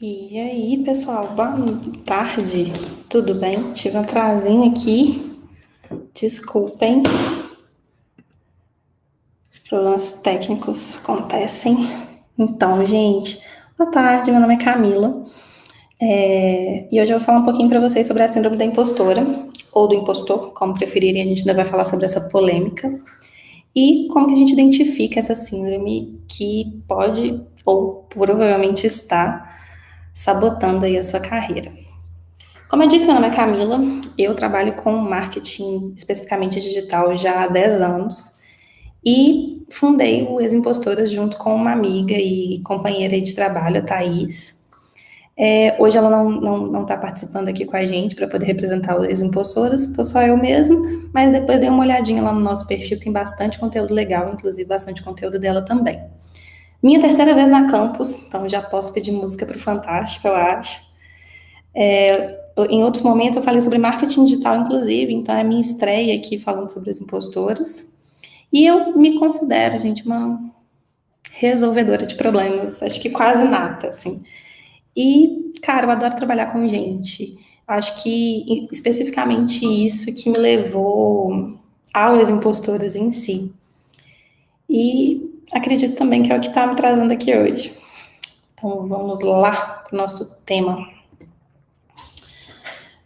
E aí, pessoal, boa tarde, tudo bem? Tive um atrasinho aqui, desculpem, problemas técnicos acontecem. Então, gente, boa tarde, meu nome é Camila, e hoje eu vou falar um pouquinho para vocês sobre a síndrome da impostora, ou do impostor, como preferirem, a gente ainda vai falar sobre essa polêmica, e como que a gente identifica essa síndrome que pode, ou provavelmente está, sabotando aí a sua carreira. Como eu disse, meu nome é Camila, eu trabalho com marketing, especificamente digital, já há 10 anos e fundei o Ex-Impostoras junto com uma amiga e companheira de trabalho, a Thaís. Hoje ela não tá participando aqui com a gente para poder representar o Ex-Impostoras, estou só eu mesma, mas depois dei uma olhadinha lá no nosso perfil, tem bastante conteúdo legal, inclusive bastante conteúdo dela também. Minha terceira vez na campus, então já posso pedir música para o Fantástico, eu acho. Em outros momentos eu falei sobre marketing digital, inclusive, então é a minha estreia aqui falando sobre as impostoras. E eu me considero, gente, uma resolvedora de problemas, acho que quase nata, assim. E, cara, eu adoro trabalhar com gente. Acho que especificamente isso que me levou às impostoras em si. E acredito também que é o que está me trazendo aqui hoje. Então vamos lá para o nosso tema.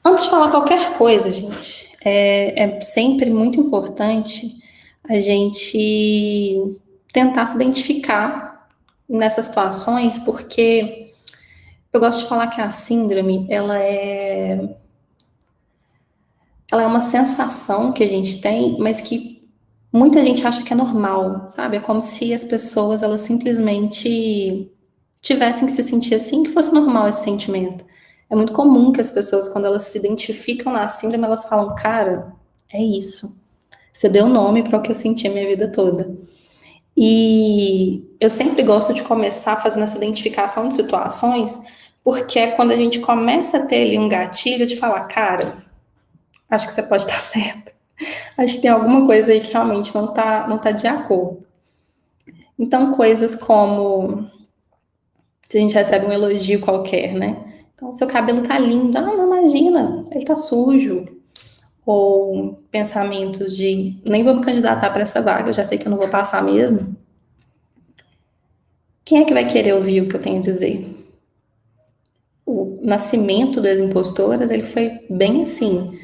Antes de falar qualquer coisa, gente, é sempre muito importante a gente tentar se identificar nessas situações, porque eu gosto de falar que a síndrome, ela é uma sensação que a gente tem, mas que muita gente acha que é normal, sabe? É como se as pessoas, elas simplesmente tivessem que se sentir assim, que fosse normal esse sentimento. É muito comum que as pessoas, quando elas se identificam na síndrome, elas falam, cara, é isso. Você deu nome para o que eu senti a minha vida toda. E eu sempre gosto de começar fazendo essa identificação de situações, porque é quando a gente começa a ter ali um gatilho de falar, cara, acho que você pode estar certo. Acho que tem alguma coisa aí que realmente não tá de acordo. Então, coisas como se a gente recebe um elogio qualquer, né? Então, seu cabelo tá lindo. Ah, não, imagina, ele tá sujo. Ou pensamentos de nem vou me candidatar para essa vaga, eu já sei que eu não vou passar mesmo. Quem é que vai querer ouvir o que eu tenho a dizer? O nascimento das impostoras, ele foi bem assim.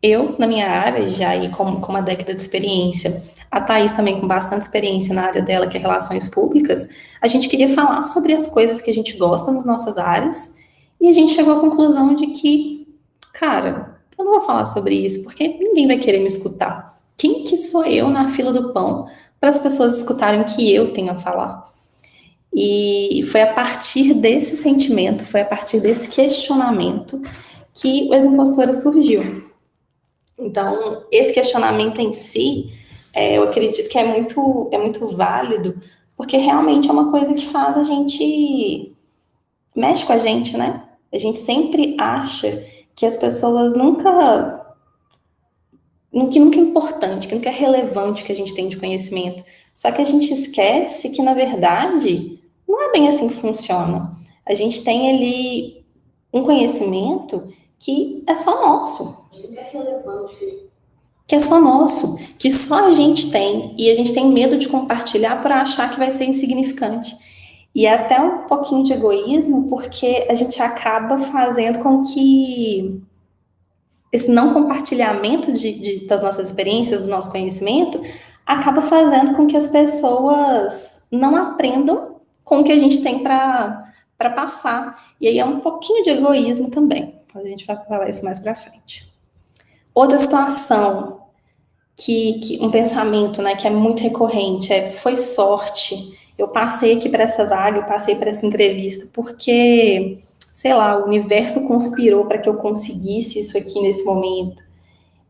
Eu, na minha área, já aí com uma década de experiência, a Thaís também com bastante experiência na área dela, que é relações públicas, a gente queria falar sobre as coisas que a gente gosta nas nossas áreas, e a gente chegou à conclusão de que, cara, eu não vou falar sobre isso, porque ninguém vai querer me escutar. Quem que sou eu na fila do pão para as pessoas escutarem o que eu tenho a falar? E foi a partir desse sentimento, foi a partir desse questionamento que o Ex-Impostora surgiu. Então, esse questionamento em si, eu acredito que é muito válido, porque realmente é uma coisa que faz a gente, mexe com a gente, né? A gente sempre acha que as pessoas que nunca é importante, que nunca é relevante o que a gente tem de conhecimento. Só que a gente esquece que, na verdade, não é bem assim que funciona. A gente tem ali um conhecimento que é só nosso. Nunca é relevante. Que é só nosso, que só a gente tem, e a gente tem medo de compartilhar por achar que vai ser insignificante. E é até um pouquinho de egoísmo, porque a gente acaba fazendo com que esse não compartilhamento das nossas experiências, do nosso conhecimento, acaba fazendo com que as pessoas não aprendam com o que a gente tem para passar. E aí é um pouquinho de egoísmo também. Mas a gente vai falar isso mais para frente. Outra situação que um pensamento, né, que é muito recorrente foi sorte. Eu passei aqui para essa vaga, eu passei para essa entrevista porque, sei lá, o universo conspirou para que eu conseguisse isso aqui nesse momento.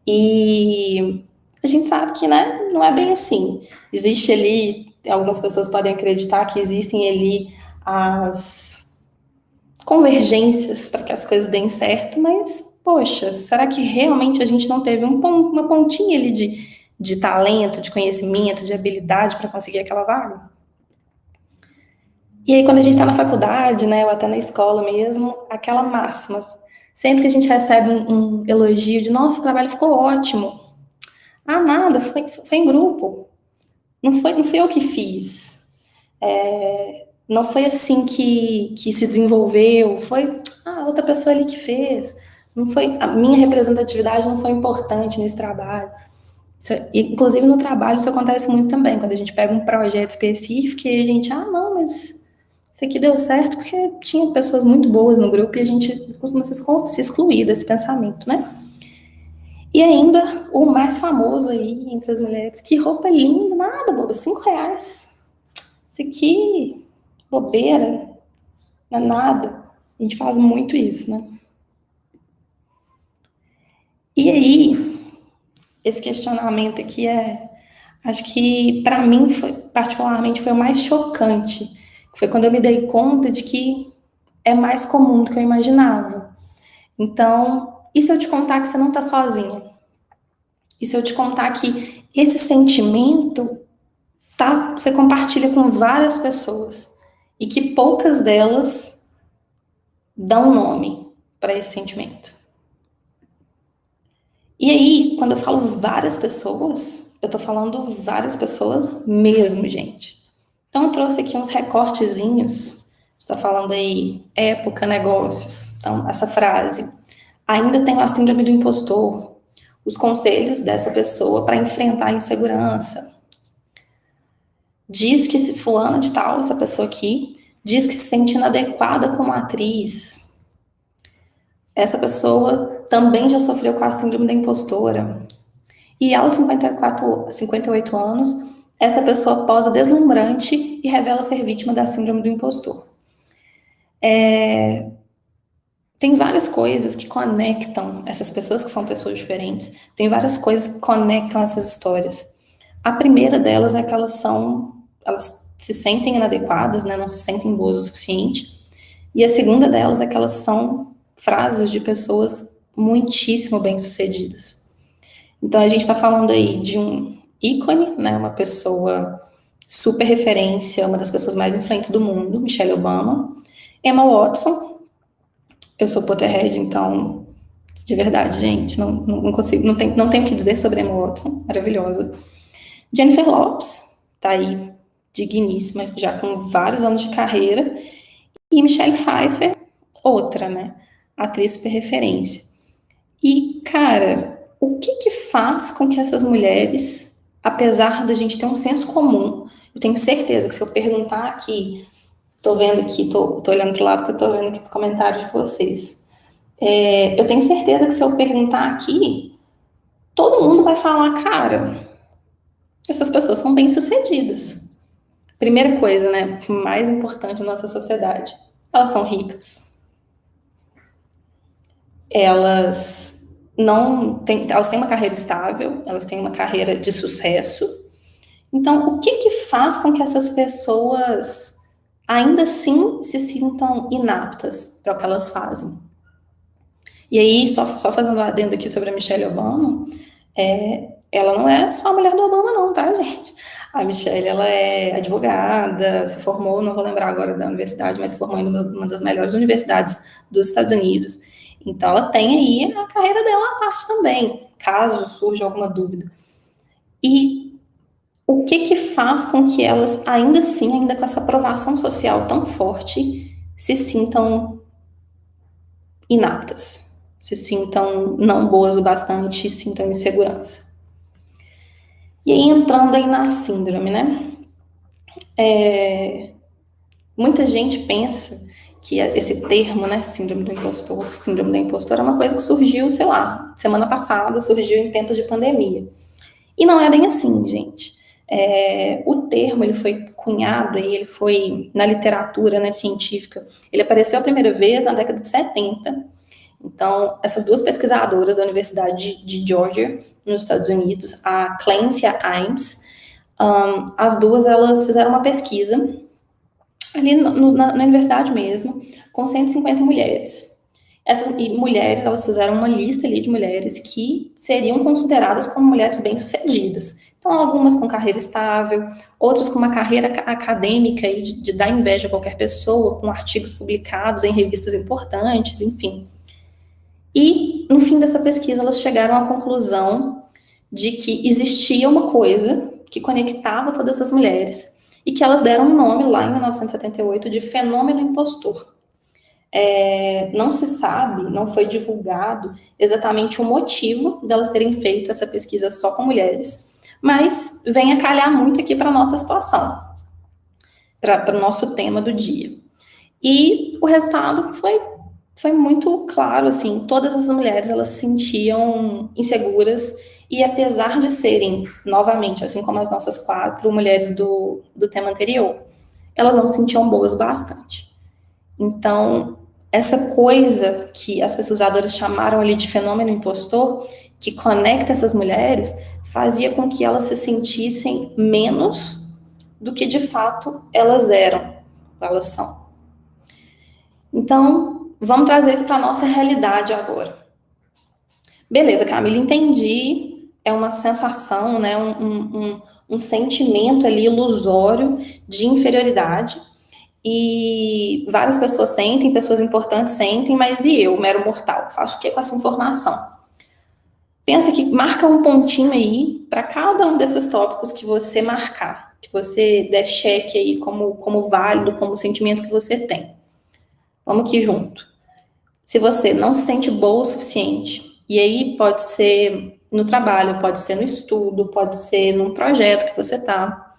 E a gente sabe que, né, não é bem assim. Existe ali, algumas pessoas podem acreditar que existem ali as convergências para que as coisas deem certo, mas, poxa, será que realmente a gente não teve uma pontinha ali de talento, de conhecimento, de habilidade para conseguir aquela vaga? E aí, quando a gente está na faculdade, né, ou até na escola mesmo, aquela máxima. Sempre que a gente recebe um elogio de, nossa, o trabalho ficou ótimo. Ah, nada, foi em grupo. Não fui eu que fiz. Não foi assim que se desenvolveu. Foi outra pessoa ali que fez. Não foi, a minha representatividade não foi importante nesse trabalho. Inclusive no trabalho isso acontece muito também, quando a gente pega um projeto específico e a gente, não, mas isso aqui deu certo porque tinha pessoas muito boas no grupo e a gente costuma se excluir desse pensamento, né? E ainda o mais famoso aí entre as mulheres, que roupa linda, nada, boba, R$ 5. Isso aqui, bobeira, não é nada. A gente faz muito isso, né? E aí, esse questionamento aqui acho que para mim, particularmente, foi o mais chocante. Foi quando eu me dei conta de que é mais comum do que eu imaginava. Então, e se eu te contar que você não está sozinha? E se eu te contar que esse sentimento você compartilha com várias pessoas e que poucas delas dão nome para esse sentimento? E aí, quando eu falo várias pessoas, eu tô falando várias pessoas mesmo, gente. Então, eu trouxe aqui uns recortezinhos. Está falando aí época, negócios. Então, essa frase. Ainda tem a síndrome do impostor. Os conselhos dessa pessoa para enfrentar a insegurança. Diz que se fulana de tal, essa pessoa aqui, diz que se sente inadequada como atriz. Essa pessoa também já sofreu com a síndrome da impostora. E aos 58 anos, essa pessoa posa deslumbrante e revela ser vítima da síndrome do impostor. Tem várias coisas que conectam essas pessoas que são pessoas diferentes. Tem várias coisas que conectam essas histórias. A primeira delas é que elas se sentem inadequadas, né, não se sentem boas o suficiente. E a segunda delas é que elas são frases de pessoas muitíssimo bem-sucedidas. Então, a gente está falando aí de um ícone, né, uma pessoa super referência, uma das pessoas mais influentes do mundo, Michelle Obama, Emma Watson. Eu sou Potterhead, então, de verdade, gente, não consigo, não tenho o que dizer sobre Emma Watson, maravilhosa. Jennifer Lopez, tá aí, digníssima, já com vários anos de carreira. E Michelle Pfeiffer, outra, né, atriz super referência. E, cara, o que faz com que essas mulheres, apesar da gente ter um senso comum, eu tenho certeza que se eu perguntar aqui, tô vendo aqui, tô olhando pro lado porque eu tô vendo aqui os comentários de vocês. Eu tenho certeza que se eu perguntar aqui, todo mundo vai falar, cara, essas pessoas são bem-sucedidas. Primeira coisa, né, mais importante na nossa sociedade, elas são ricas. Elas elas têm uma carreira estável, elas têm uma carreira de sucesso. Então, o que faz com que essas pessoas ainda assim se sintam inaptas para o que elas fazem? E aí, só fazendo um adendo aqui sobre a Michelle Obama, ela não é só a mulher do Obama não, tá, gente? A Michelle, ela é advogada, se formou, não vou lembrar agora da universidade, mas se formou em uma das melhores universidades dos Estados Unidos. Então, ela tem aí a carreira dela à parte também, caso surja alguma dúvida. E o que faz com que elas, ainda assim, ainda com essa aprovação social tão forte, se sintam inaptas, se sintam não boas o bastante, se sintam insegurança? E aí, entrando aí na síndrome, né? Muita gente pensa que esse termo, né, síndrome do impostor, síndrome da impostora, é uma coisa que surgiu, sei lá, semana passada, surgiu em tempos de pandemia. E não é bem assim, gente. O termo, ele foi cunhado, ele foi, na literatura, né, científica, ele apareceu a primeira vez na década de 70. Então, essas duas pesquisadoras da Universidade de Georgia, nos Estados Unidos, a Clancy e a Imes, as duas, elas fizeram uma pesquisa ali na universidade mesmo, com 150 mulheres. Essas mulheres, elas fizeram uma lista ali de mulheres que seriam consideradas como mulheres bem-sucedidas. Então, algumas com carreira estável, outras com uma carreira acadêmica e de dar inveja a qualquer pessoa, com artigos publicados em revistas importantes, enfim. E, no fim dessa pesquisa, elas chegaram à conclusão de que existia uma coisa que conectava todas essas mulheres e que elas deram um nome lá em 1978 de fenômeno impostor. Não se sabe, não foi divulgado exatamente o motivo delas terem feito essa pesquisa só com mulheres, mas vem a calhar muito aqui para a nossa situação, para o nosso tema do dia. E o resultado foi muito claro, assim, todas as mulheres, elas se sentiam inseguras, e apesar de serem, novamente, assim como as nossas 4 mulheres do tema anterior, elas não se sentiam boas bastante. Então, essa coisa que as pesquisadoras chamaram ali de fenômeno impostor, que conecta essas mulheres, fazia com que elas se sentissem menos do que de fato elas eram, elas são. Então, vamos trazer isso para a nossa realidade agora. Beleza, Camila, entendi. É uma sensação, né, um sentimento ali ilusório de inferioridade. E várias pessoas sentem, pessoas importantes sentem, mas e eu, mero mortal? Faço o que com essa informação? Pensa que marca um pontinho aí para cada um desses tópicos que você marcar, que você der check aí como válido, como sentimento que você tem. Vamos aqui junto. Se você não se sente boa o suficiente, e aí pode ser no trabalho, pode ser no estudo, pode ser num projeto que você está.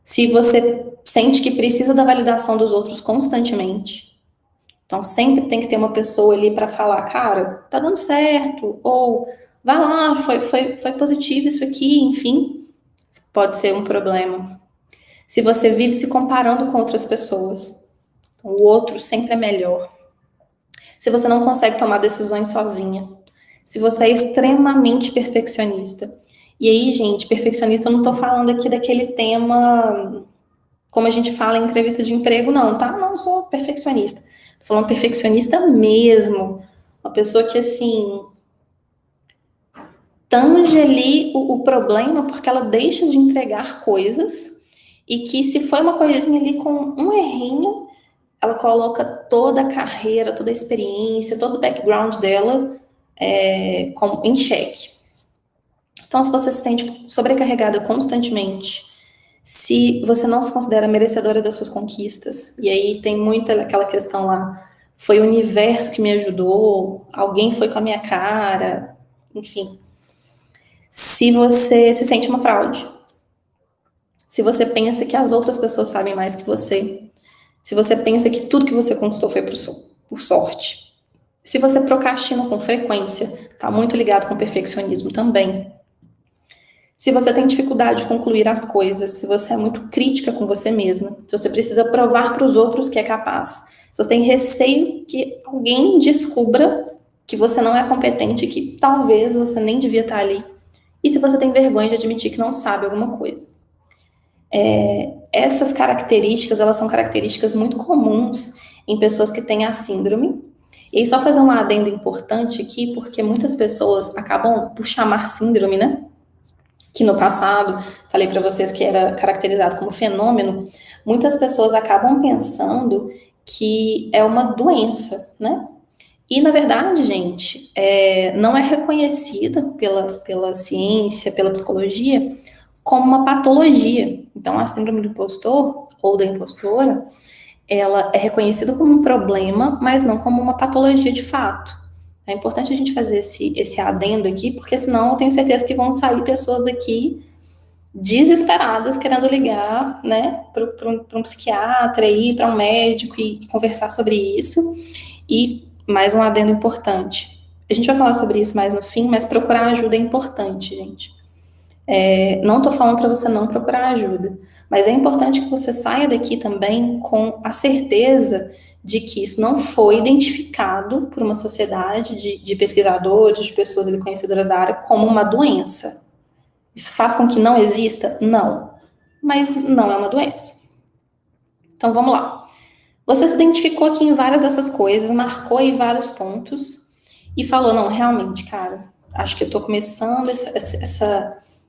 Se você sente que precisa da validação dos outros constantemente, então sempre tem que ter uma pessoa ali para falar, cara, tá dando certo, ou vai lá, foi positivo isso aqui, enfim, pode ser um problema. Se você vive se comparando com outras pessoas, então o outro sempre é melhor. Se você não consegue tomar decisões sozinha, se você é extremamente perfeccionista. E aí, gente, perfeccionista, eu não tô falando aqui daquele tema, como a gente fala em entrevista de emprego, não, tá? Não sou perfeccionista. Tô falando perfeccionista mesmo. Uma pessoa que, assim, tange ali o problema porque ela deixa de entregar coisas e que se foi uma coisinha ali com um errinho, ela coloca toda a carreira, toda a experiência, todo o background dela em xeque. Então, se você se sente sobrecarregada constantemente, se você não se considera merecedora das suas conquistas, e aí tem muito aquela questão lá, foi o universo que me ajudou, alguém foi com a minha cara, enfim. Se você se sente uma fraude, se você pensa que as outras pessoas sabem mais que você, se você pensa que tudo que você conquistou foi por sorte, se você procrastina com frequência, está muito ligado com o perfeccionismo também. Se você tem dificuldade de concluir as coisas, se você é muito crítica com você mesma, se você precisa provar para os outros que é capaz, se você tem receio que alguém descubra que você não é competente, que talvez você nem devia estar ali, e se você tem vergonha de admitir que não sabe alguma coisa. Essas características, elas são características muito comuns em pessoas que têm a síndrome. E aí, só fazer um adendo importante aqui, porque muitas pessoas acabam por chamar síndrome, né? Que no passado, falei para vocês que era caracterizado como fenômeno, muitas pessoas acabam pensando que é uma doença, né? E, na verdade, gente, não é reconhecida pela ciência, pela psicologia, como uma patologia. Então, a síndrome do impostor, ou da impostora, ela é reconhecida como um problema, mas não como uma patologia de fato. É importante a gente fazer esse adendo aqui, porque senão eu tenho certeza que vão sair pessoas daqui desesperadas, querendo ligar, né, para um psiquiatra, ir para um médico e conversar sobre isso. E mais um adendo importante. A gente vai falar sobre isso mais no fim, mas procurar ajuda é importante, gente. Não estou falando para você não procurar ajuda, mas é importante que você saia daqui também com a certeza de que isso não foi identificado por uma sociedade de pesquisadores, de pessoas ali conhecedoras da área, como uma doença. Isso faz com que não exista? Não. Mas não é uma doença. Então, vamos lá. Você se identificou aqui em várias dessas coisas, marcou aí vários pontos e falou, não, realmente, cara, acho que eu tô começando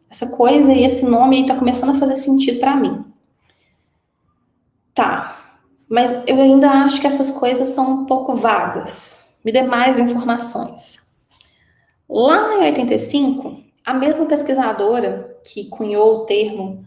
essa coisa e esse nome aí tá começando a fazer sentido para mim. Tá, mas eu ainda acho que essas coisas são um pouco vagas. Me dê mais informações. Lá em 85, a mesma pesquisadora que cunhou o termo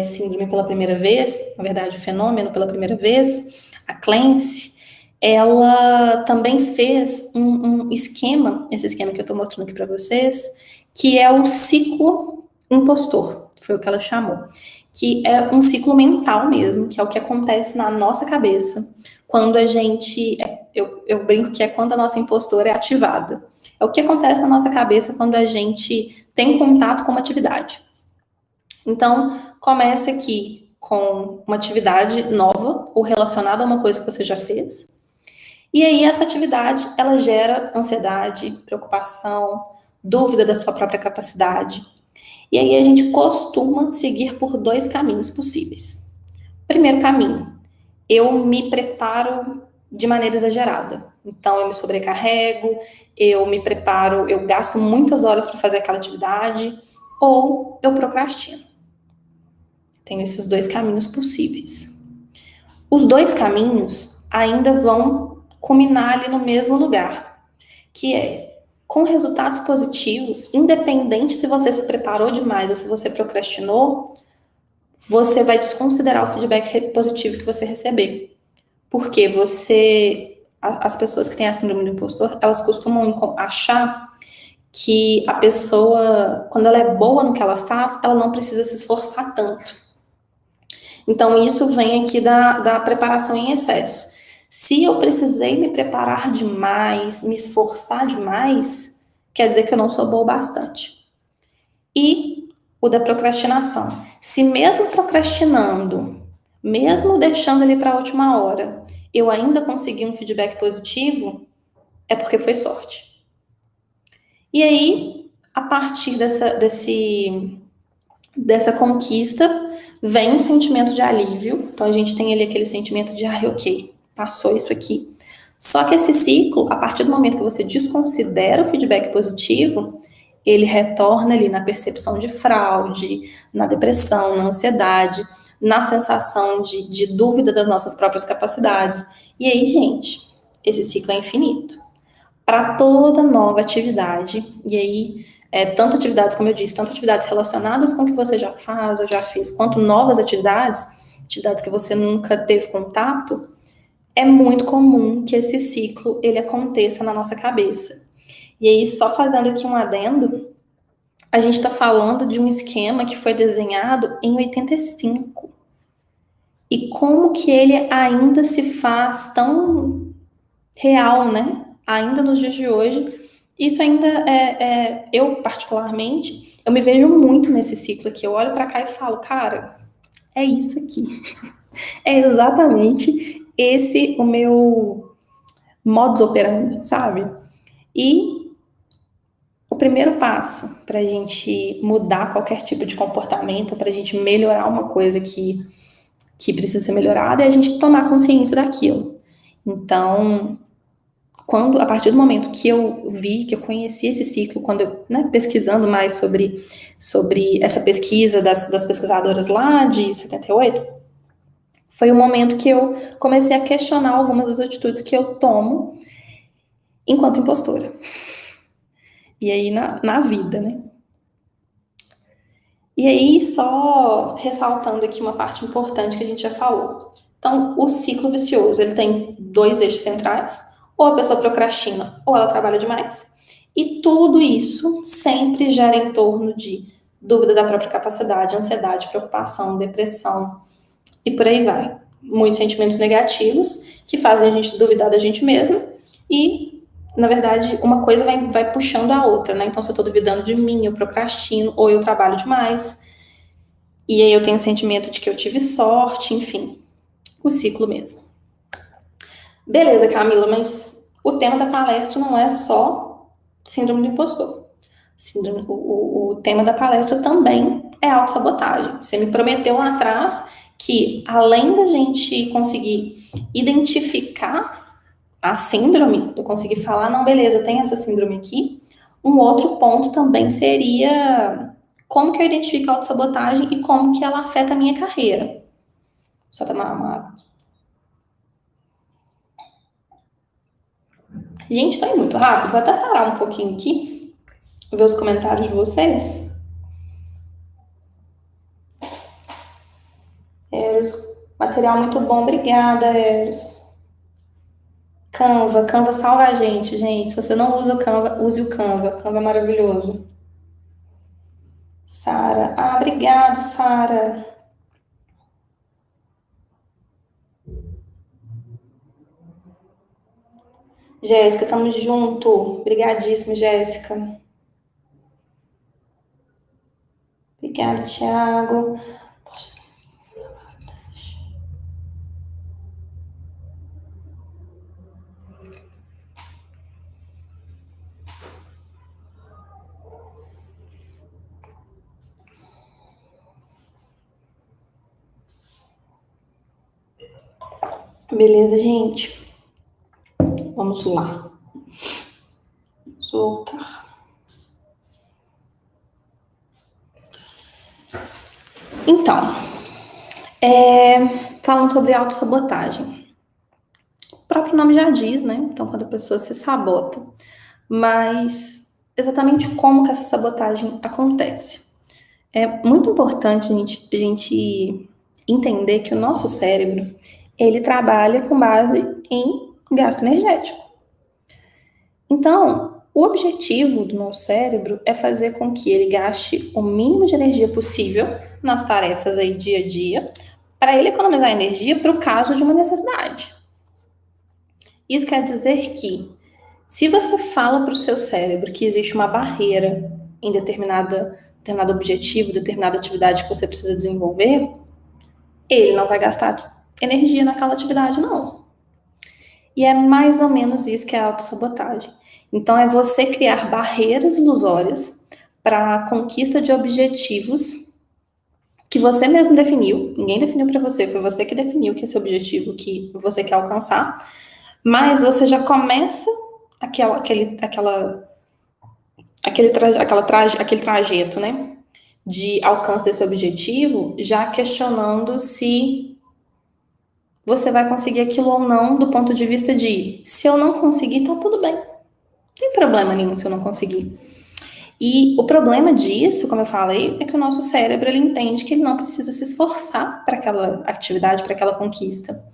síndrome pela primeira vez, na verdade, o fenômeno pela primeira vez, a Clancy, ela também fez um esquema, esse esquema que eu estou mostrando aqui para vocês, que é o ciclo impostor, foi o que ela chamou, que é um ciclo mental mesmo, que é o que acontece na nossa cabeça quando a gente, eu brinco que é quando a nossa impostora é ativada. É o que acontece na nossa cabeça quando a gente tem contato com uma atividade. Então, comece aqui com uma atividade nova ou relacionada a uma coisa que você já fez. E aí, essa atividade, ela gera ansiedade, preocupação, dúvida da sua própria capacidade. E aí, a gente costuma seguir por dois caminhos possíveis. Primeiro caminho, eu me preparo de maneira exagerada. Então, eu me sobrecarrego, eu me preparo, eu gasto muitas horas para fazer aquela atividade, ou eu procrastino. Tenho esses dois caminhos possíveis. Os dois caminhos ainda vão culminar ali no mesmo lugar, que é com resultados positivos, independente se você se preparou demais ou se você procrastinou, você vai desconsiderar o feedback positivo que você receber. Porque as pessoas que têm a síndrome do impostor, elas costumam achar que a pessoa, quando ela é boa no que ela faz, ela não precisa se esforçar tanto. Então, isso vem aqui da preparação em excesso. Se eu precisei me preparar demais, me esforçar demais, quer dizer que eu não sou boa o bastante. E o da procrastinação. Se mesmo procrastinando, mesmo deixando ele para a última hora, eu ainda consegui um feedback positivo, é porque foi sorte. E aí, a partir dessa conquista, vem um sentimento de alívio. Então, a gente tem ali aquele sentimento de, ok, passou isso aqui. Só que esse ciclo, a partir do momento que você desconsidera o feedback positivo, ele retorna ali na percepção de fraude, na depressão, na ansiedade, na sensação de dúvida das nossas próprias capacidades. E aí, gente, esse ciclo é infinito. Para toda nova atividade, e aí, tanto atividades, como eu disse, tanto atividades relacionadas com o que você já faz ou já fez, quanto novas atividades que você nunca teve contato, é muito comum que esse ciclo ele aconteça na nossa cabeça. E aí, só fazendo aqui um adendo, a gente está falando de um esquema que foi desenhado em 85. E como que ele ainda se faz tão real, né? Ainda nos dias de hoje. Isso ainda eu particularmente, eu me vejo muito nesse ciclo aqui. Eu olho para cá e falo, cara, é isso aqui. É exatamente esse o meu modus operandi, sabe? E o primeiro passo para a gente mudar qualquer tipo de comportamento, para a gente melhorar uma coisa que precisa ser melhorada, é a gente tomar consciência daquilo. Então, a partir do momento que eu vi, que eu conheci esse ciclo, quando eu, pesquisando mais sobre essa pesquisa das pesquisadoras lá de 78, foi o momento que eu comecei a questionar algumas das atitudes que eu tomo enquanto impostora. E aí na vida, né? E aí, só ressaltando aqui uma parte importante que a gente já falou. Então, o ciclo vicioso, ele tem dois eixos centrais, ou a pessoa procrastina, ou ela trabalha demais. E tudo isso sempre gera em torno de dúvida da própria capacidade, ansiedade, preocupação, depressão, e por aí vai. Muitos sentimentos negativos que fazem a gente duvidar da gente mesma e, na verdade, uma coisa vai puxando a outra, né? Então, se eu tô duvidando de mim, eu procrastino, ou eu trabalho demais, e aí eu tenho o sentimento de que eu tive sorte, enfim, o ciclo mesmo. Beleza, Camila, mas o tema da palestra não é só síndrome do impostor. O tema da palestra também é autossabotagem. Você me prometeu lá atrás que, além da gente conseguir identificar a síndrome, eu conseguir falar, não, beleza, eu tenho essa síndrome aqui, um outro ponto também seria como que eu identifico a autossabotagem e como que ela afeta a minha carreira. Só tomar uma água. Gente, tá indo muito rápido. Vou até parar um pouquinho aqui, ver os comentários de vocês. Eros, material muito bom. Obrigada, Eros. Canva salva a gente, gente. Se você não usa o Canva, use o Canva. Canva é maravilhoso. Sara. Ah, obrigado, Sara. Jéssica, estamos junto. Obrigadíssimo, Jéssica. Obrigada, Thiago. Beleza, gente? Vamos lá. Soltar. Então, falando sobre autossabotagem. O próprio nome já diz, né? Então, quando a pessoa se sabota. Mas exatamente como que essa sabotagem acontece. É muito importante a gente entender que o nosso cérebro, ele trabalha com base em gasto energético. Então, o objetivo do nosso cérebro é fazer com que ele gaste o mínimo de energia possível nas tarefas aí dia a dia, para ele economizar energia para o caso de uma necessidade. Isso quer dizer que, se você fala para o seu cérebro que existe uma barreira em determinado objetivo, determinada atividade que você precisa desenvolver, ele não vai gastar energia naquela atividade, não. E é mais ou menos isso que é a autossabotagem. Então, é você criar barreiras ilusórias para a conquista de objetivos que você mesmo definiu. Ninguém definiu para você, foi você que definiu que esse objetivo que você quer alcançar. Mas você já começa aquele trajeto, né, de alcance desse objetivo, já questionando se você vai conseguir aquilo ou não, do ponto de vista de, se eu não conseguir, tá tudo bem. Não tem problema nenhum se eu não conseguir. E o problema disso, como eu falei, é que o nosso cérebro, ele entende que ele não precisa se esforçar para aquela atividade, para aquela conquista.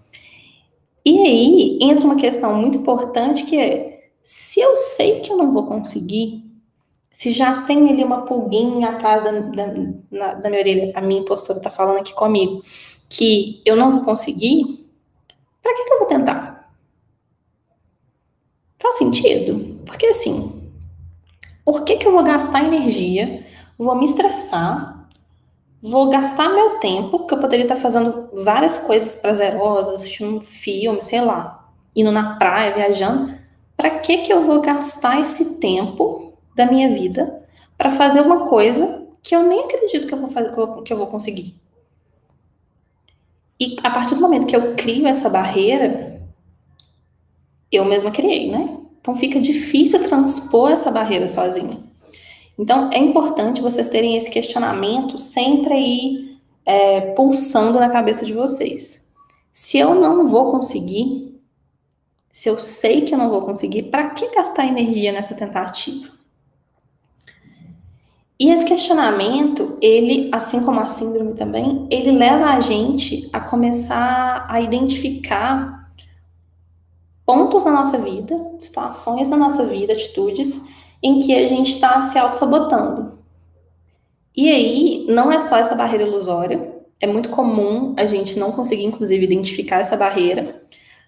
E aí entra uma questão muito importante, que é, se eu sei que eu não vou conseguir, se já tem ali uma pulguinha atrás da minha orelha, a minha impostora está falando aqui comigo, que eu não vou conseguir, para que eu vou tentar? Faz sentido? Porque assim, por que eu vou gastar energia, vou me estressar, vou gastar meu tempo, que eu poderia estar fazendo várias coisas prazerosas, assistindo um filme, sei lá, indo na praia, viajando, para que eu vou gastar esse tempo da minha vida para fazer uma coisa que eu nem acredito que eu vou fazer, que eu vou conseguir? E a partir do momento que eu crio essa barreira, eu mesma criei, né? Então fica difícil transpor essa barreira sozinha. Então é importante vocês terem esse questionamento sempre aí pulsando na cabeça de vocês. Se eu não vou conseguir, se eu sei que eu não vou conseguir, para que gastar energia nessa tentativa? E esse questionamento, ele, assim como a síndrome também, ele leva a gente a começar a identificar pontos na nossa vida, situações na nossa vida, atitudes, em que a gente está se auto-sabotando. E aí, não é só essa barreira ilusória, é muito comum a gente não conseguir, inclusive, identificar essa barreira,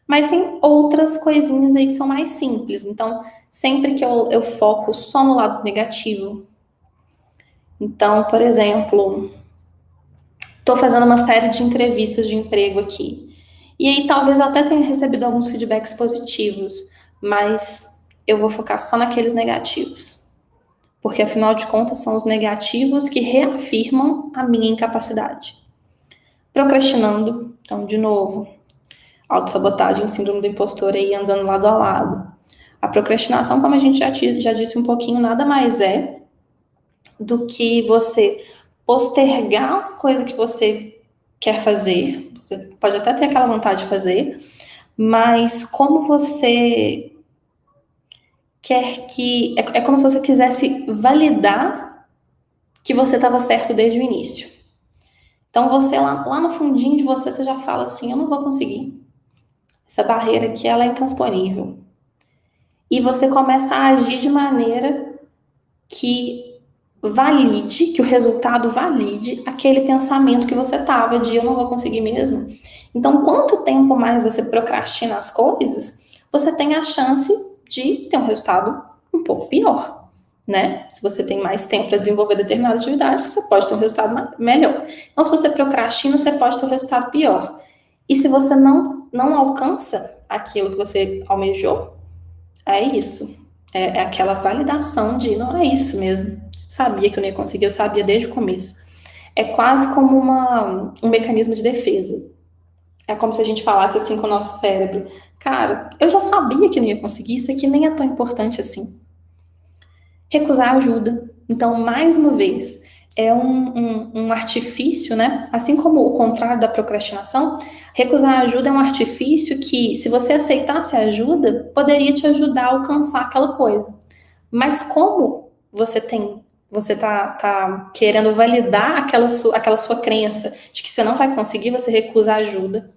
mas tem outras coisinhas aí que são mais simples. Então, sempre que eu foco só no lado negativo, então, por exemplo, estou fazendo uma série de entrevistas de emprego aqui, e aí talvez eu até tenha recebido alguns feedbacks positivos, mas eu vou focar só naqueles negativos. Porque, afinal de contas, são os negativos que reafirmam a minha incapacidade. Procrastinando, então, de novo, autossabotagem, síndrome do impostor aí andando lado a lado. A procrastinação, como a gente já disse um pouquinho, nada mais é do que você postergar uma coisa que você quer fazer. Você pode até ter aquela vontade de fazer, mas como você quer que... É como se você quisesse validar que você estava certo desde o início. Então, você lá no fundinho de você, você já fala assim, eu não vou conseguir. Essa barreira aqui, ela é intransponível. E você começa a agir de maneira que valide, que o resultado valide aquele pensamento que você estava de eu não vou conseguir mesmo. Então, quanto tempo mais você procrastina as coisas, você tem a chance de ter um resultado um pouco pior, né? Se você tem mais tempo para desenvolver determinada atividade, você pode ter um resultado melhor. Então, se você procrastina, você pode ter um resultado pior. E se você não alcança aquilo que você almejou, é isso. É aquela validação de, não é isso mesmo. Sabia que eu não ia conseguir, eu sabia desde o começo. É quase como um mecanismo de defesa. É como se a gente falasse assim com o nosso cérebro. Cara, eu já sabia que não ia conseguir, isso aqui nem é tão importante assim. Recusar ajuda. Então, mais uma vez, é um artifício, né? Assim como o contrário da procrastinação, recusar ajuda é um artifício que, se você aceitasse a ajuda, poderia te ajudar a alcançar aquela coisa. Mas como você tá querendo validar aquela sua crença de que você não vai conseguir, você recusa ajuda.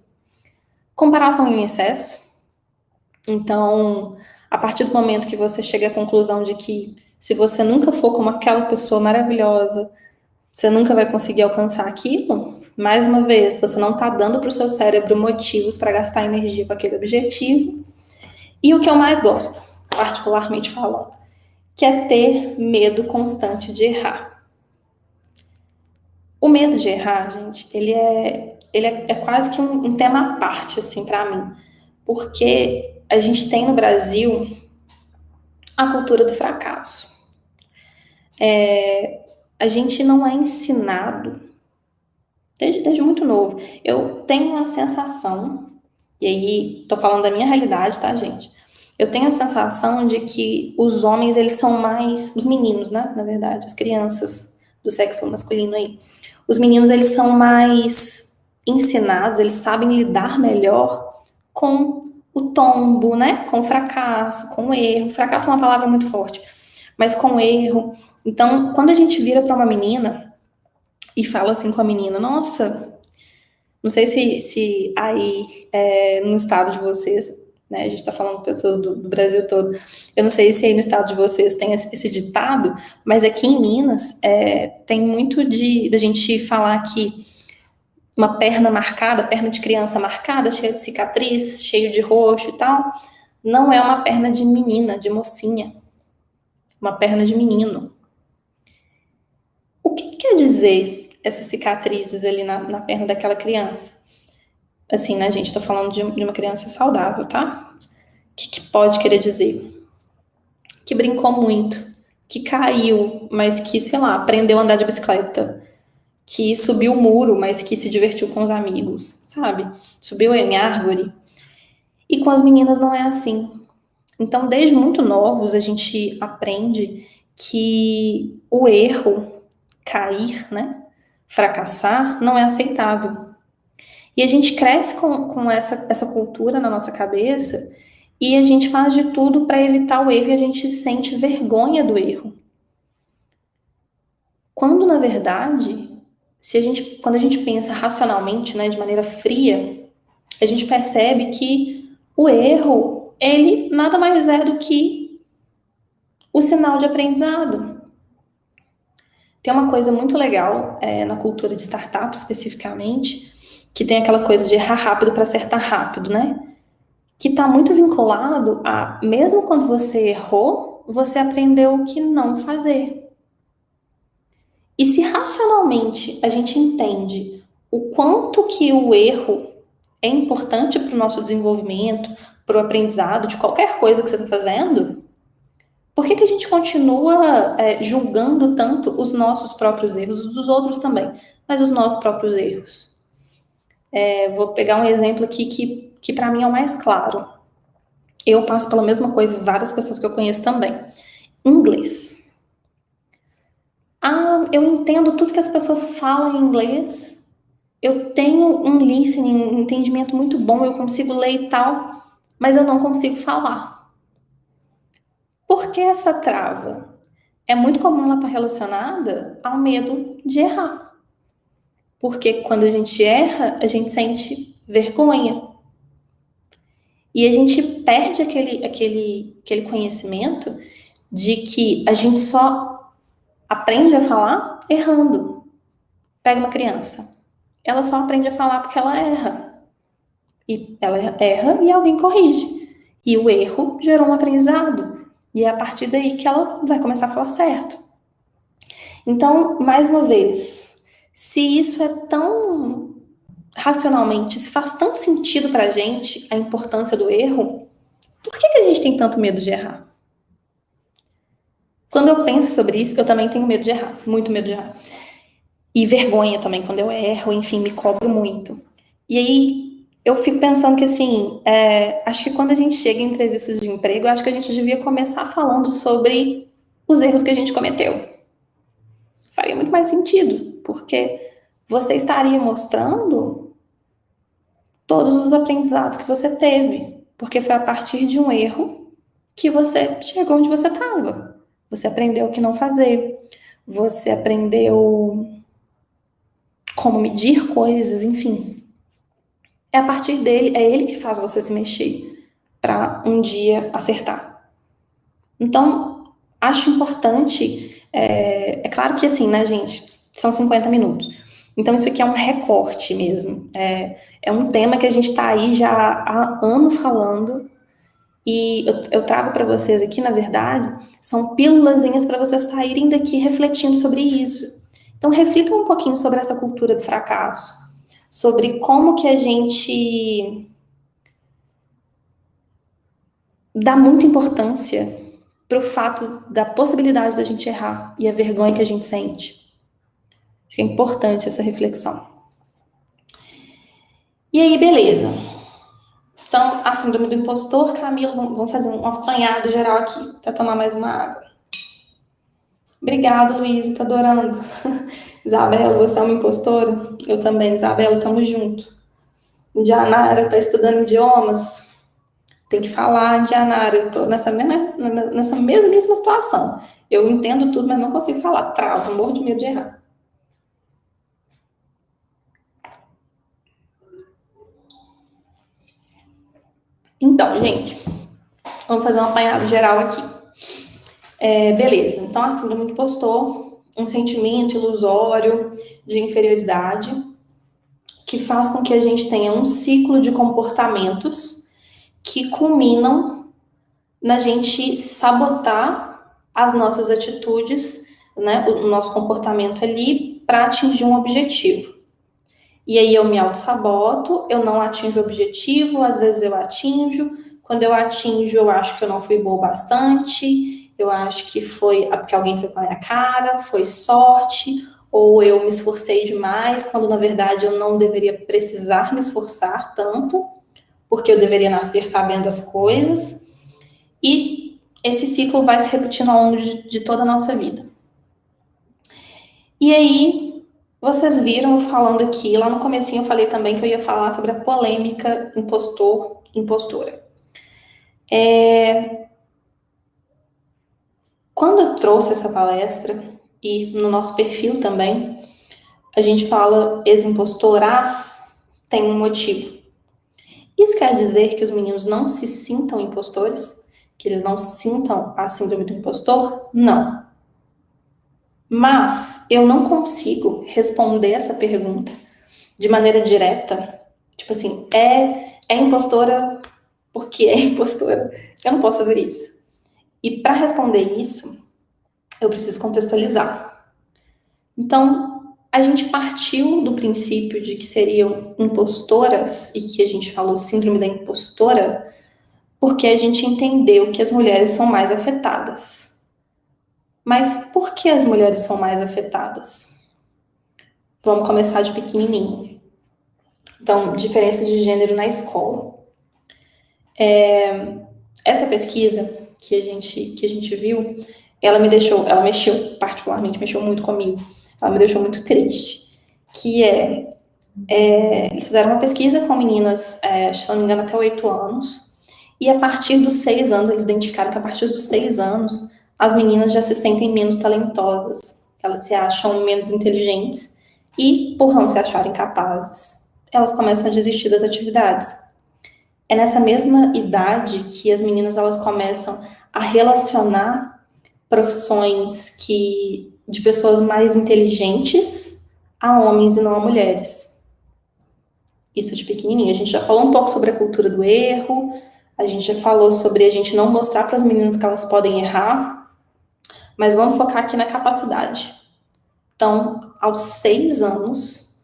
Comparação em excesso. Então, a partir do momento que você chega à conclusão de que se você nunca for como aquela pessoa maravilhosa, você nunca vai conseguir alcançar aquilo, mais uma vez, você não está dando para o seu cérebro motivos para gastar energia com aquele objetivo. E o que eu mais gosto, particularmente falando, que é ter medo constante de errar. O medo de errar, gente, ele é quase que um tema à parte, assim, para mim. Porque a gente tem no Brasil a cultura do fracasso. A gente não é ensinado, desde muito novo. Eu tenho a sensação, e aí tô falando da minha realidade, tá, gente? Eu tenho a sensação de que os homens, eles são mais... Os meninos, né? Na verdade, as crianças do sexo masculino aí. Os meninos, eles são mais ensinados, eles sabem lidar melhor com o tombo, né? Com o fracasso, com o erro. Fracasso é uma palavra muito forte, mas com o erro. Então, quando a gente vira para uma menina e fala assim com a menina, nossa, não sei se aí no estado de vocês, né, a gente está falando com pessoas do Brasil todo, eu não sei se aí no estado de vocês tem esse ditado, mas aqui em Minas tem muito da gente falar que uma perna marcada, perna de criança marcada, cheia de cicatriz, cheio de roxo e tal, não é uma perna de menina, de mocinha, uma perna de menino. O que quer dizer essas cicatrizes ali na perna daquela criança? Assim, né, gente? Tô falando de uma criança saudável, tá? O que pode querer dizer? Que brincou muito, que caiu, mas que, sei lá, aprendeu a andar de bicicleta, que subiu o muro, mas que se divertiu com os amigos, sabe? Subiu em árvore. E com as meninas não é assim. Então, desde muito novos, a gente aprende que o erro, cair, né? Fracassar, não é aceitável. E a gente cresce com essa cultura na nossa cabeça e a gente faz de tudo para evitar o erro e a gente sente vergonha do erro. Quando, na verdade, quando a gente pensa racionalmente, né, de maneira fria, a gente percebe que o erro, ele nada mais é do que o sinal de aprendizado. Tem uma coisa muito legal na cultura de startups, especificamente, que tem aquela coisa de errar rápido para acertar rápido, né? Que está muito vinculado a, mesmo quando você errou, você aprendeu o que não fazer. E se racionalmente a gente entende o quanto que o erro é importante para o nosso desenvolvimento, para o aprendizado de qualquer coisa que você está fazendo, por que a gente continua julgando tanto os nossos próprios erros, os dos outros também, mas os nossos próprios erros? Vou pegar um exemplo aqui que para mim é o mais claro. Eu passo pela mesma coisa, várias pessoas que eu conheço também. Inglês. Ah, eu entendo tudo que as pessoas falam em inglês, eu tenho um listening, um entendimento muito bom, eu consigo ler e tal, mas eu não consigo falar. Por que essa trava? É muito comum ela estar relacionada ao medo de errar. Porque quando a gente erra, a gente sente vergonha. E a gente perde aquele conhecimento de que a gente só aprende a falar errando. Pega uma criança. Ela só aprende a falar porque ela erra. E ela erra e alguém corrige. E o erro gerou um aprendizado. E é a partir daí que ela vai começar a falar certo. Então, mais uma vez, se isso é tão racionalmente, se faz tanto sentido pra gente a importância do erro, por que a gente tem tanto medo de errar? Quando eu penso sobre isso, eu também tenho medo de errar, muito medo de errar. E vergonha também quando eu erro, enfim, me cobro muito. E aí eu fico pensando que assim, acho que quando a gente chega em entrevistas de emprego, acho que a gente devia começar falando sobre os erros que a gente cometeu. Faria muito mais sentido, porque você estaria mostrando todos os aprendizados que você teve, porque foi a partir de um erro que você chegou onde você estava. Você aprendeu o que não fazer, você aprendeu como medir coisas, enfim. É a partir dele, é ele que faz você se mexer para um dia acertar. Então, acho importante, é claro que assim, né, gente, são 50 minutos. Então, isso aqui é um recorte mesmo. É um tema que a gente está aí já há anos falando, e eu trago para vocês aqui, na verdade, são pílulazinhas para vocês saírem daqui refletindo sobre isso. Então, reflitam um pouquinho sobre essa cultura do fracasso, sobre como que a gente dá muita importância para o fato da possibilidade da gente errar e a vergonha que a gente sente. Acho que é importante essa reflexão. E aí, beleza. Então, a síndrome do impostor, Camila, vamos fazer um apanhado geral aqui, para tomar mais uma água. Obrigado, Luísa, tá adorando. Isabela, você é uma impostora? Eu também, Isabela, tamo junto. Indianara tá estudando idiomas? Tem que falar, Indianara, eu tô nessa mesma situação. Eu entendo tudo, mas não consigo falar. Travo, morro de medo de errar. Então, gente, vamos fazer um apanhado geral aqui. Beleza, então a síndrome do impostor, um sentimento ilusório de inferioridade que faz com que a gente tenha um ciclo de comportamentos que culminam na gente sabotar as nossas atitudes, né, o nosso comportamento ali para atingir um objetivo. E aí eu me auto-saboto, eu não atinjo o objetivo, às vezes eu atinjo, quando eu atinjo eu acho que eu não fui boa o bastante, eu acho que foi porque alguém foi com a minha cara, foi sorte, ou eu me esforcei demais, quando na verdade eu não deveria precisar me esforçar tanto, porque eu deveria nascer sabendo as coisas. E esse ciclo vai se repetindo ao longo de toda a nossa vida. E aí, vocês viram eu falando aqui, lá no comecinho eu falei também que eu ia falar sobre a polêmica impostor-impostora. Quando eu trouxe essa palestra, e no nosso perfil também, a gente fala ex-impostoras, tem um motivo. Isso quer dizer que os meninos não se sintam impostores? Que eles não sintam a síndrome do impostor? Não. Mas eu não consigo responder essa pergunta de maneira direta. Tipo assim, é impostora porque é impostora. Eu não posso fazer isso. E para responder isso, eu preciso contextualizar. Então, a gente partiu do princípio de que seriam impostoras e que a gente falou síndrome da impostora porque a gente entendeu que as mulheres são mais afetadas. Mas por que as mulheres são mais afetadas? Vamos começar de pequenininho. Então, diferença de gênero na escola. Essa pesquisa que a gente viu, particularmente mexeu muito comigo, ela me deixou muito triste, que eles fizeram uma pesquisa com meninas, se não me engano, até 8 anos, e a partir dos 6 anos, eles identificaram que a partir dos 6 anos, as meninas já se sentem menos talentosas, elas se acham menos inteligentes, e por não se acharem capazes, elas começam a desistir das atividades. É nessa mesma idade que as meninas elas começam a relacionar profissões de pessoas mais inteligentes a homens e não a mulheres. Isso de pequenininho. A gente já falou um pouco sobre a cultura do erro, a gente já falou sobre a gente não mostrar para as meninas que elas podem errar, mas vamos focar aqui na capacidade. Então, aos 6 anos,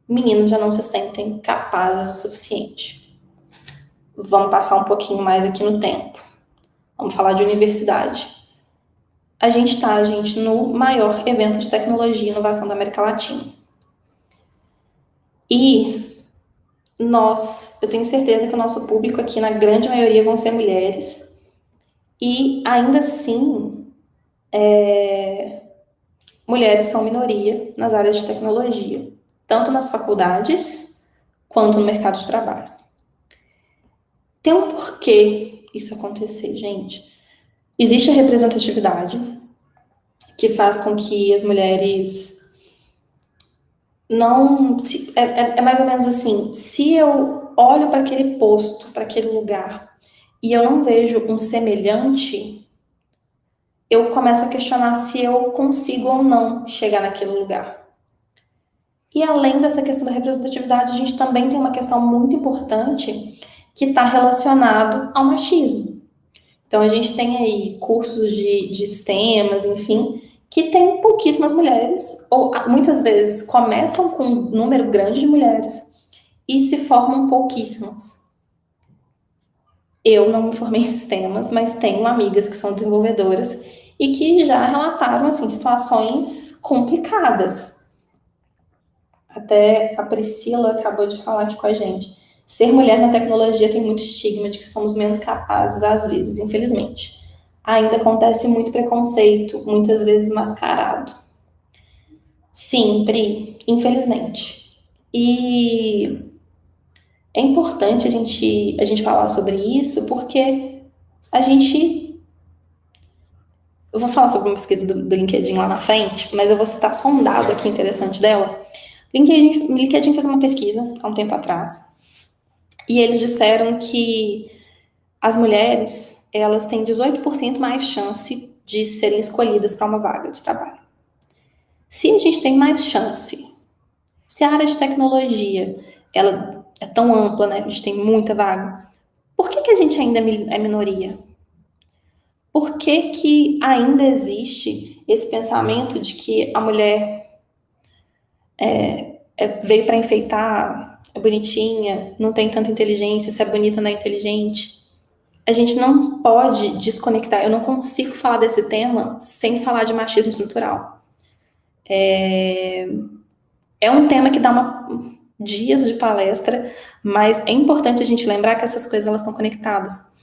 meninos já não se sentem capazes o suficiente. Vamos passar um pouquinho mais aqui no tempo. Vamos falar de universidade. A gente está, no maior evento de tecnologia e inovação da América Latina. E eu tenho certeza que o nosso público aqui, na grande maioria, vão ser mulheres. E ainda assim, mulheres são minoria nas áreas de tecnologia, tanto nas faculdades quanto no mercado de trabalho. Tem um porquê isso acontecer, gente. Existe a representatividade, que faz com que as mulheres não... É mais ou menos assim, se eu olho para aquele posto, para aquele lugar, e eu não vejo um semelhante, eu começo a questionar se eu consigo ou não chegar naquele lugar. E além dessa questão da representatividade, a gente também tem uma questão muito importante que está relacionado ao machismo. Então, a gente tem aí cursos de sistemas, enfim, que tem pouquíssimas mulheres, ou muitas vezes começam com um número grande de mulheres e se formam pouquíssimas. Eu não me formei em sistemas, mas tenho amigas que são desenvolvedoras e que já relataram, assim, situações complicadas. Até a Priscila acabou de falar aqui com a gente. Ser mulher na tecnologia tem muito estigma de que somos menos capazes, às vezes, infelizmente. Ainda acontece muito preconceito, muitas vezes mascarado. Sim, Pri, infelizmente. E é importante a gente falar sobre isso, porque eu vou falar sobre uma pesquisa do LinkedIn lá na frente, mas eu vou citar só um dado aqui interessante dela. LinkedIn fez uma pesquisa há um tempo atrás, e eles disseram que as mulheres, elas têm 18% mais chance de serem escolhidas para uma vaga de trabalho. Se a gente tem mais chance, se a área de tecnologia, ela é tão ampla, né, a gente tem muita vaga, por que a gente ainda é minoria? Por que ainda existe esse pensamento de que a mulher veio para enfeitar, é bonitinha, não tem tanta inteligência, se é bonita não é inteligente? A gente não pode desconectar, eu não consigo falar desse tema sem falar de machismo estrutural. É um tema que dá dias de palestra, mas é importante a gente lembrar que essas coisas elas estão conectadas.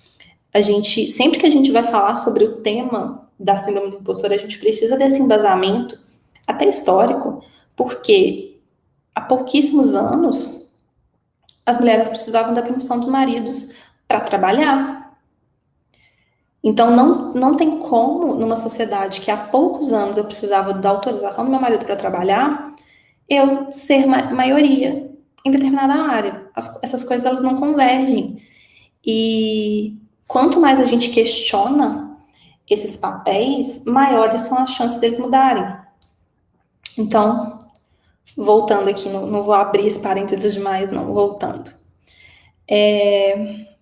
Sempre que a gente vai falar sobre o tema da síndrome do impostor, a gente precisa desse embasamento, até histórico, porque há pouquíssimos anos as mulheres precisavam da permissão dos maridos para trabalhar. Então, não tem como, numa sociedade que há poucos anos eu precisava da autorização do meu marido para trabalhar, eu ser maioria em determinada área. Essas coisas, elas não convergem. E quanto mais a gente questiona esses papéis, maiores são as chances deles mudarem. Então, voltando aqui, não vou abrir esse parênteses demais, não, voltando.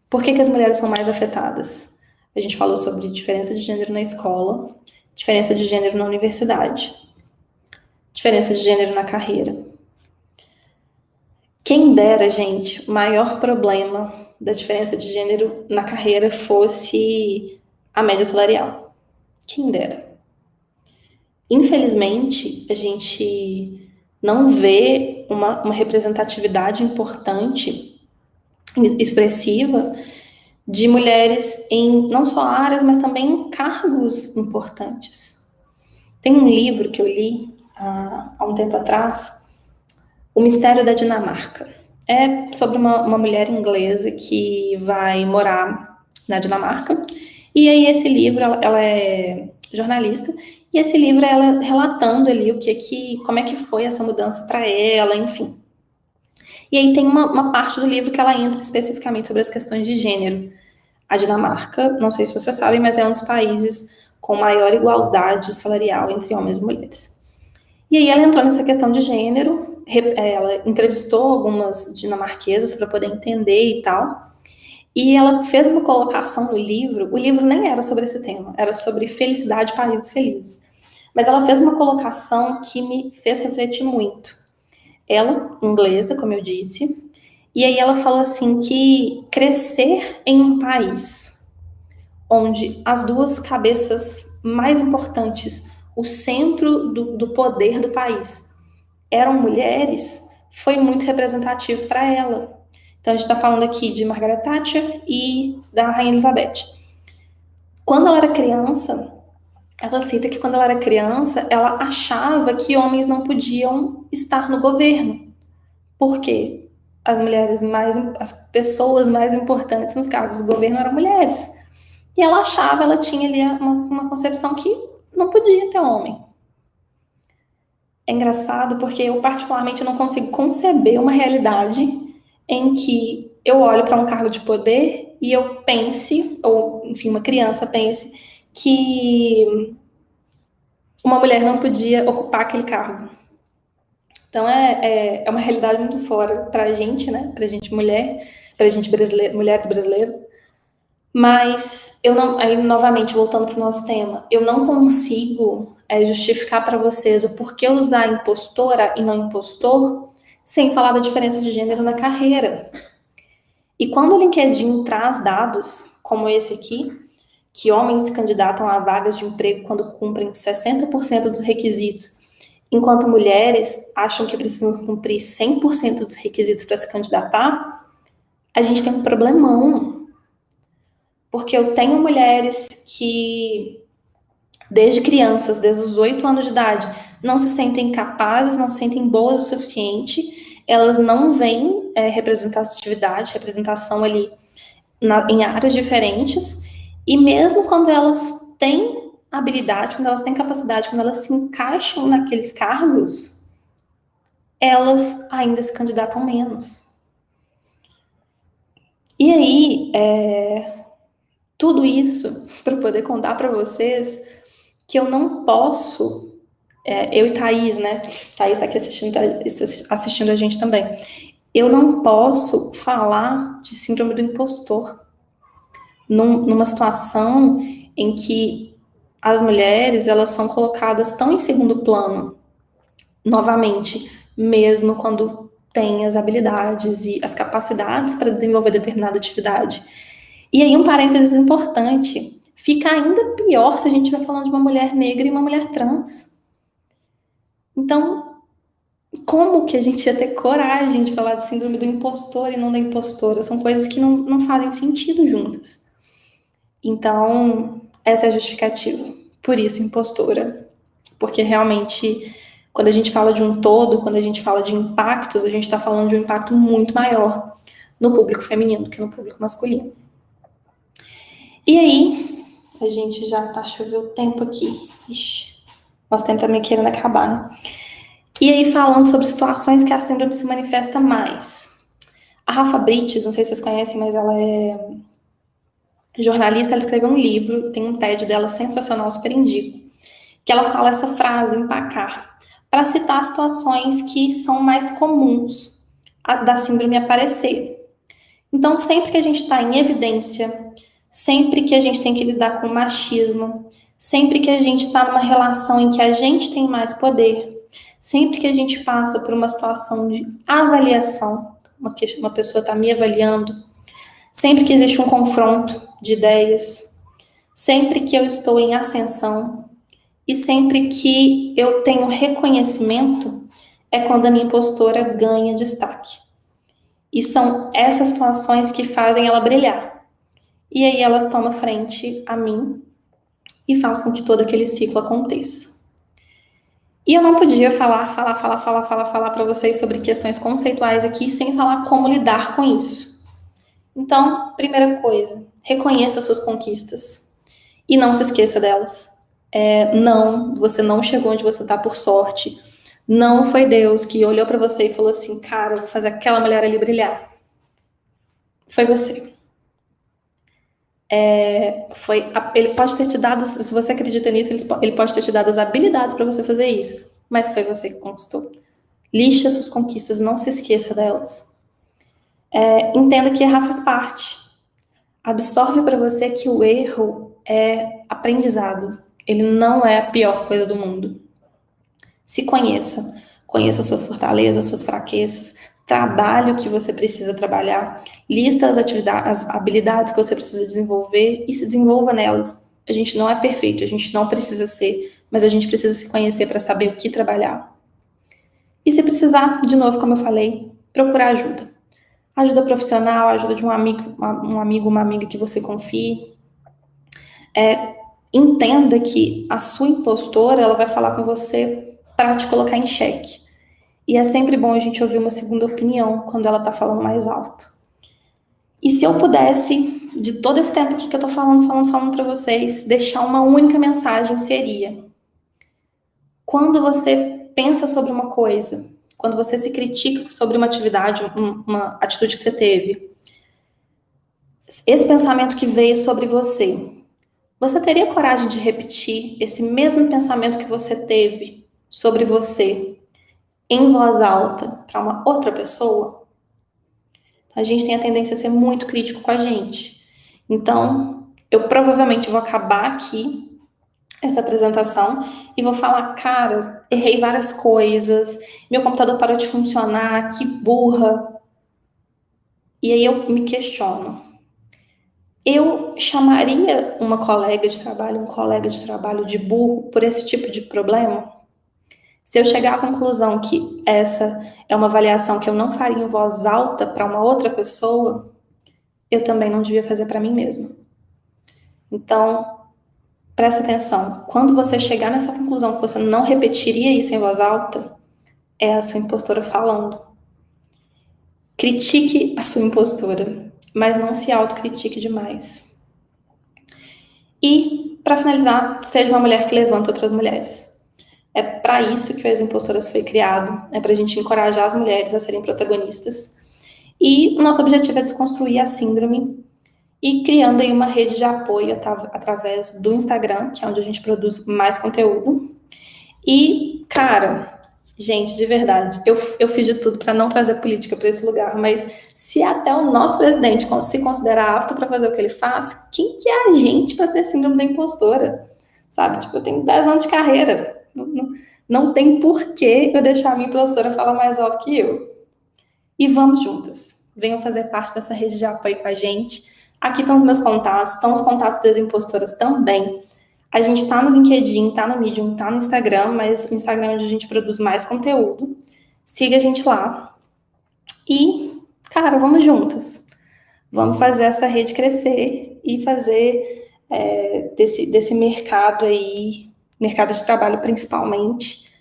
Por que as mulheres são mais afetadas? A gente falou sobre diferença de gênero na escola, diferença de gênero na universidade, diferença de gênero na carreira. Quem dera, gente, o maior problema da diferença de gênero na carreira fosse a média salarial. Quem dera. Infelizmente, a gente não vê uma representatividade importante, expressiva, de mulheres em não só áreas, mas também em cargos importantes. Tem um livro que eu li há um tempo atrás, O Mistério da Dinamarca. É sobre uma mulher inglesa que vai morar na Dinamarca. E aí esse livro, ela é jornalista, e esse livro ela relatando ali como é que foi essa mudança para ela, enfim. E aí tem uma parte do livro que ela entra especificamente sobre as questões de gênero. A Dinamarca, não sei se vocês sabem, mas é um dos países com maior igualdade salarial entre homens e mulheres. E aí ela entrou nessa questão de gênero, ela entrevistou algumas dinamarquesas para poder entender e tal, e ela fez uma colocação no livro, o livro nem era sobre esse tema, era sobre felicidade, países felizes. Mas ela fez uma colocação que me fez refletir muito. Ela, inglesa, como eu disse, e aí ela falou assim que crescer em um país onde as duas cabeças mais importantes, o centro do poder do país, eram mulheres, foi muito representativo para ela. Então a gente está falando aqui de Margaret Thatcher e da Rainha Elizabeth. Quando ela era criança, ela cita que quando ela era criança, ela achava que homens não podiam estar no governo. Por quê? As pessoas mais importantes nos cargos do governo eram mulheres. E ela achava, ela tinha ali uma concepção que não podia ter homem. É engraçado porque eu particularmente não consigo conceber uma realidade em que eu olho para um cargo de poder e eu pense, ou enfim, uma criança pense, que uma mulher não podia ocupar aquele cargo. Então é uma realidade muito fora para a gente, né? Para a gente mulher, para a gente mulheres brasileiras. Mas eu não, aí novamente voltando para o nosso tema, eu não consigo justificar para vocês o porquê usar impostora e não impostor sem falar da diferença de gênero na carreira. E quando o LinkedIn traz dados como esse aqui, que homens se candidatam a vagas de emprego quando cumprem 60% dos requisitos, enquanto mulheres acham que precisam cumprir 100% dos requisitos para se candidatar, a gente tem um problemão. Porque eu tenho mulheres que, desde crianças, desde os 8 anos de idade, não se sentem capazes, não se sentem boas o suficiente, elas não veem representação ali em áreas diferentes, e mesmo quando elas têm habilidade, quando elas têm capacidade, quando elas se encaixam naqueles cargos, elas ainda se candidatam menos. E aí, tudo isso para poder contar para vocês que eu não posso, eu e Thaís, né? Thaís está aqui assistindo a gente também. Eu não posso falar de síndrome do impostor numa situação em que as mulheres elas são colocadas tão em segundo plano, novamente, mesmo quando têm as habilidades e as capacidades para desenvolver determinada atividade. E aí um parênteses importante, fica ainda pior se a gente estiver falando de uma mulher negra e uma mulher trans. Então, como que a gente ia ter coragem de falar de síndrome do impostor e não da impostora? São coisas que não fazem sentido juntas. Então, essa é a justificativa. Por isso, impostora. Porque realmente, quando a gente fala de um todo, quando a gente fala de impactos, a gente está falando de um impacto muito maior no público feminino do que no público masculino. E aí, a gente já tá, deixa eu ver o tempo aqui. Ixi, nosso tempo tá meio querendo acabar, né? E aí, falando sobre situações que a síndrome se manifesta mais. A Rafa Brites, não sei se vocês conhecem, mas ela é jornalista, ela escreveu um livro, tem um TED dela sensacional, super indico, que ela fala essa frase, empacar, para citar situações que são mais comuns da síndrome aparecer. Então, sempre que a gente está em evidência, sempre que a gente tem que lidar com machismo, sempre que a gente está numa relação em que a gente tem mais poder, sempre que a gente passa por uma situação de avaliação, uma pessoa está me avaliando, sempre que existe um confronto de ideias, sempre que eu estou em ascensão e sempre que eu tenho reconhecimento, é quando a minha impostora ganha destaque. E são essas situações que fazem ela brilhar. E aí ela toma frente a mim e faz com que todo aquele ciclo aconteça. E eu não podia falar para vocês sobre questões conceituais aqui sem falar como lidar com isso. Então, primeira coisa, reconheça suas conquistas e não se esqueça delas. Não, você não chegou onde você está por sorte. Não foi Deus que olhou para você e falou assim, cara, eu vou fazer aquela mulher ali brilhar. Foi você. Ele pode ter te dado, se você acredita nisso, ele pode ter te dado as habilidades para você fazer isso, mas foi você que conquistou. Lixe as suas conquistas, não se esqueça delas. Entenda que errar faz parte. Absorve para você que o erro é aprendizado. Ele não é a pior coisa do mundo. Se conheça. Conheça suas fortalezas, suas fraquezas. Trabalhe o que você precisa trabalhar. Lista as atividades, as habilidades que você precisa desenvolver e se desenvolva nelas. A gente não é perfeito, a gente não precisa ser, mas a gente precisa se conhecer para saber o que trabalhar. E se precisar, de novo, como eu falei, procurar ajuda. Ajuda profissional, ajuda de um amigo, uma amiga que você confie. Entenda que a sua impostora, ela vai falar com você para te colocar em xeque. E é sempre bom a gente ouvir uma segunda opinião quando ela tá falando mais alto. E se eu pudesse, de todo esse tempo aqui que eu tô falando para vocês, deixar uma única mensagem, seria: quando você pensa sobre uma coisa, quando você se critica sobre uma atividade, uma atitude que você teve, esse pensamento que veio sobre você teria coragem de repetir esse mesmo pensamento que você teve sobre você em voz alta para uma outra pessoa? A gente tem a tendência a ser muito crítico com a gente. Então, eu provavelmente vou acabar aqui essa apresentação e vou falar, cara, errei várias coisas, meu computador parou de funcionar, que burra. E aí eu me questiono. Eu chamaria uma colega de trabalho, um colega de trabalho de burro por esse tipo de problema? Se eu chegar à conclusão que essa é uma avaliação que eu não faria em voz alta para uma outra pessoa, eu também não devia fazer para mim mesma. Então, presta atenção. Quando você chegar nessa conclusão que você não repetiria isso em voz alta, é a sua impostora falando. Critique a sua impostora, mas não se autocritique demais. E, para finalizar, seja uma mulher que levanta outras mulheres. É para isso que o As Impostoras foi criado, é para a gente encorajar as mulheres a serem protagonistas. E o nosso objetivo é desconstruir a síndrome e criando aí uma rede de apoio através do Instagram, que é onde a gente produz mais conteúdo. E, cara, gente, de verdade, eu fiz de tudo para não trazer política para esse lugar, mas se até o nosso presidente se considera apto para fazer o que ele faz, quem que é a gente para ter síndrome da impostora? Sabe? Tipo, eu tenho 10 anos de carreira. Não tem porquê eu deixar a minha impostora falar mais alto que eu. E vamos juntas. Venham fazer parte dessa rede de apoio com a gente. Aqui estão os meus contatos, estão os contatos das impostoras também. A gente tá no LinkedIn, tá no Medium, tá no Instagram, mas o Instagram é onde a gente produz mais conteúdo. Siga a gente lá. E, cara, vamos juntas. Vamos fazer essa rede crescer e fazer desse mercado aí, mercado de trabalho principalmente,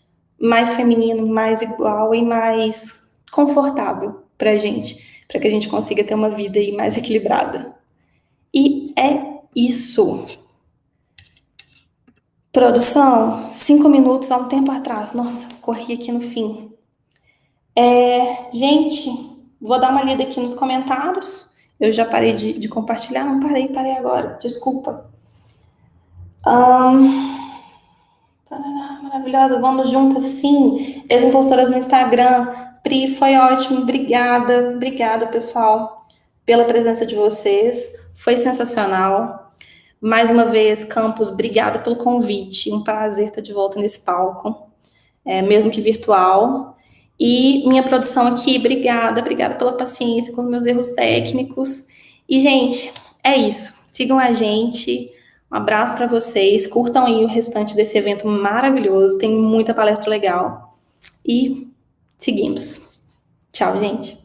mais feminino, mais igual e mais confortável pra gente, para que a gente consiga ter uma vida aí mais equilibrada. E é isso. Produção, 5 minutos há um tempo atrás. Nossa, corri aqui no fim. Gente, vou dar uma lida aqui nos comentários. Eu já parei de compartilhar, não parei agora. Desculpa. Maravilhosa, vamos juntas, sim. As impostoras no Instagram. Pri, foi ótimo, obrigada. Obrigada, pessoal, pela presença de vocês. Foi sensacional. Mais uma vez, Campos, obrigada pelo convite. Um prazer estar de volta nesse palco, mesmo que virtual. E minha produção aqui, obrigada pela paciência com os meus erros técnicos. E, gente, é isso. Sigam a gente. Um abraço para vocês. Curtam aí o restante desse evento maravilhoso. Tem muita palestra legal. E seguimos. Tchau, gente.